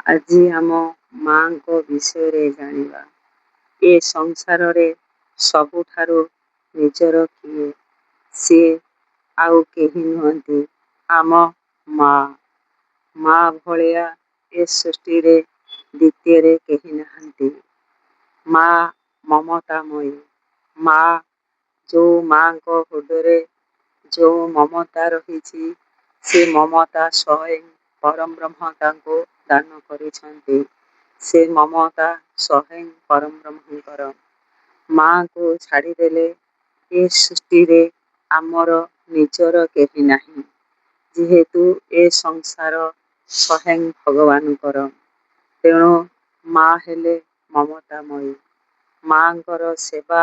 ଆଜି ଆମ ମାଙ୍କ ବିଷୟରେ ଜାଣିବା। ଏ ସଂସାରରେ ସବୁଠାରୁ ନିଜର କିଏ? ସିଏ ଆଉ କେହି ନୁହନ୍ତି, ଆମ ମା। ମା ଭଳିଆ ଏ ସୃଷ୍ଟିରେ ଦ୍ୱିତୀୟରେ କେହି ନାହାନ୍ତି। ମା ମମତାମୟୀ। ମା, ଯେଉଁ ମାଙ୍କ ହୃଦୟରେ ଯେଉଁ ମମତା ରହିଛି, ସେ ମମତା ସ୍ୱୟଂ ପରଂବ୍ରହ୍ମ ତାଙ୍କୁ ଦାନ କରିଛନ୍ତି। ସେ ମମତା ସ୍ୱୟଂ ପରଂବ୍ରହ୍ମଙ୍କର। ମାଙ୍କୁ ଛାଡ଼ିଦେଲେ ଏ ସୃଷ୍ଟିରେ ଆମର ନିଜର କେହି ନାହିଁ। ଯେହେତୁ ଏ ସଂସାର ସ୍ୱୟଂ ଭଗବାନଙ୍କର, ତେଣୁ ମା ହେଲେ ମମତାମୟୀ। ମାଙ୍କର ସେବା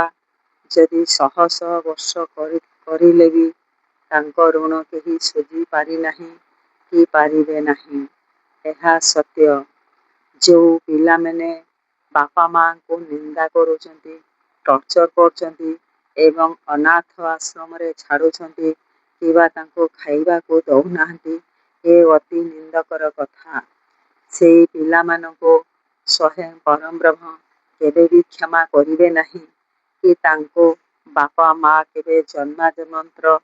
ଯଦି ଶହ ଶହ ବର୍ଷ କରିଲେ ବି ତାଙ୍କ ଋଣ କେହି ଶୁଝି ପାରିନାହିଁ କି ପାରିବେ ନାହିଁ। ଏହା ସତ୍ୟ। ଯେଉଁ ପିଲାମାନେ ବାପା ମାଙ୍କୁ ନିନ୍ଦା କରୁଛନ୍ତି, ଟର୍ଚର କରୁଛନ୍ତି ଏବଂ ଅନାଥ ଆଶ୍ରମରେ ଛାଡ଼ୁଛନ୍ତି କିମ୍ବା ତାଙ୍କୁ ଖାଇବାକୁ ଦେଉନାହାନ୍ତି, ଏ ଅତି ନିନ୍ଦକର କଥା। ସେଇ ପିଲାମାନଙ୍କୁ ସ୍ୱୟଂ ପରଂବ୍ରହ୍ମ କେବେ ବି କ୍ଷମା କରିବେ ନାହିଁ କି ତାଙ୍କୁ ବାପା ମା କେବେ ଜନ୍ମାନ୍ତର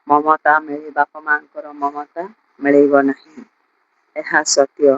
ମମତା ବାପା ମାଙ୍କର ମମତା ମିଳିବ ନାହିଁ। ଏହା ସତ୍ୟ।